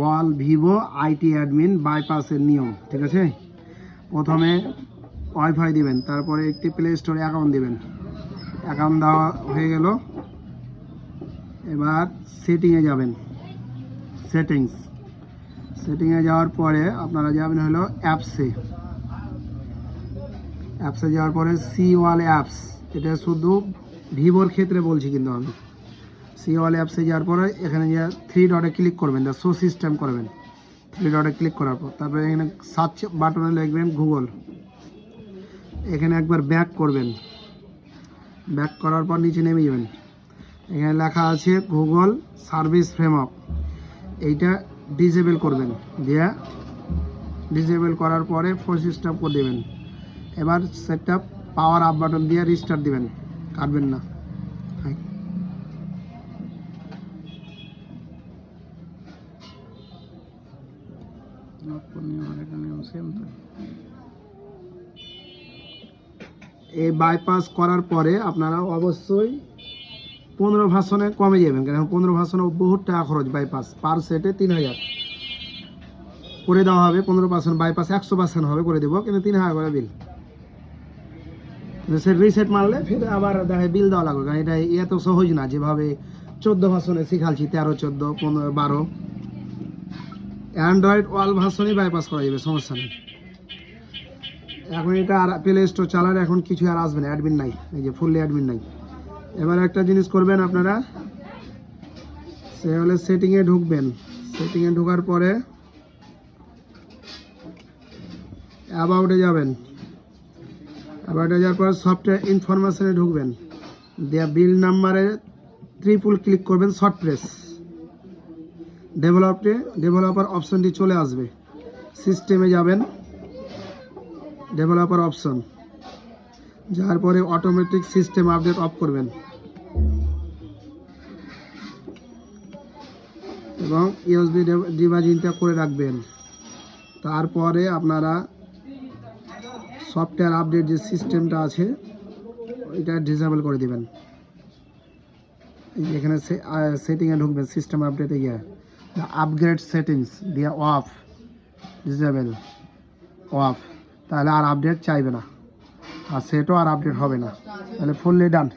Wall Vivo IT admin বাইপাসের নিয়ম, ঠিক আছে। প্রথমে ওয়াইফাই দিবেন, তারপরে একটি প্লে স্টোরে অ্যাকাউন্ট দিবেন। অ্যাকাউন্ট দেওয়া হয়ে গেল, এবার সেটিংয়ে যাবেন। সেটিংয়ে যাওয়ার পরে আপনারা যাবেন হলো অ্যাপসে যাওয়ার পরে সি ওয়াল অ্যাপস, এটা শুধু ভিভোর ক্ষেত্রে বলছি কিন্তু আমি। সি ওয়াল অ্যাপসে যাওয়ার পরে এখানে যে 3 ডটে ক্লিক করবেন, শো সিস্টেম করবেন। 3 ডটে ক্লিক করার পর তারপরে এখানে সার্চ বাটনে লিখবেন গুগল। এখানে একবার ব্যাক করবেন, ব্যাক করার পর নিচে নেমে যাবেন। এখানে লেখা আছে গুগল সার্ভিস ফ্রেমওয়ার্ক, এইটা ডিসেবল করবেন। দিয়ে ডিসেবল করার পরে ফোর সিস্টেম করে দেবেন। এবার সেটআপ পাওয়ার আপ বাটন দিয়ে রিস্টার্ট দিবেন, কাটবেন না। এই বাইপাস করার পরে আপনারা অবশ্যই 15 ভার্সনে কমে যাবেন, কারণ 15 ভার্সনে বহুত টাকা খরচ। বাইপাস পার সেটে 3000 করে দেওয়া হবে। 15% বাইপাস 100% হবে, করে দেবো, কিন্তু 3000 করে বিল। সে রিসেট মারলে ফির আবার দেখে বিল দেওয়া লাগবে, কারণ এটা এত সহজ না যেভাবে 14 ভার্সনে শিখাচ্ছি, 13, 14, 15, 12। অ্যান্ড্রয়েড ওয়াল ভার্সনই বাইপাস করা যাবে, সমস্যা নেই। এখন এটা আর প্লে স্টোর চালার এখন কিছু আর আসবে না, অ্যাডমিন নাই, এই যে ফুললি অ্যাডমিন নাই। এবার একটা জিনিস করবেন আপনারা, সে হলে সেটিংয়ে ঢুকবেন। সেটিংয়ে ঢোকার পরে অ্যাবাউটে যাবেন। অ্যাবাউটে যাওয়ার পর সফটওয়্যার ইনফরমেশনে ঢুকবেন। দিয়ে বিল নাম্বারে ট্রিপল ক্লিক করবেন, শর্ট প্রেস। ডেভেলপার অপশনটি চলে আসবে। সিস্টেমে যাবেন, ডেভেলপার অপশন যাওয়ার পরে অটোমেটিক সিস্টেম আপডেট অফ করবেন এবং ইউএসবি ডিভাইসটা করে রাখবেন। তারপরে আপনারা সফটওয়্যার আপডেট যে সিস্টেমটা আছে ওইটা ডিসেবল করে দিবেন। এখানে সেটিংয়ে ঢুকবেন, সিস্টেম আপডেটে গিয়ে আপগ্রেড সেটিংস দিয়ে অফ, ডিসেবল অফ, তাহলে আর আপডেট চাইবে না, আর সেটও আর আপডেট হবে না, তাহলে ফুললি ডান।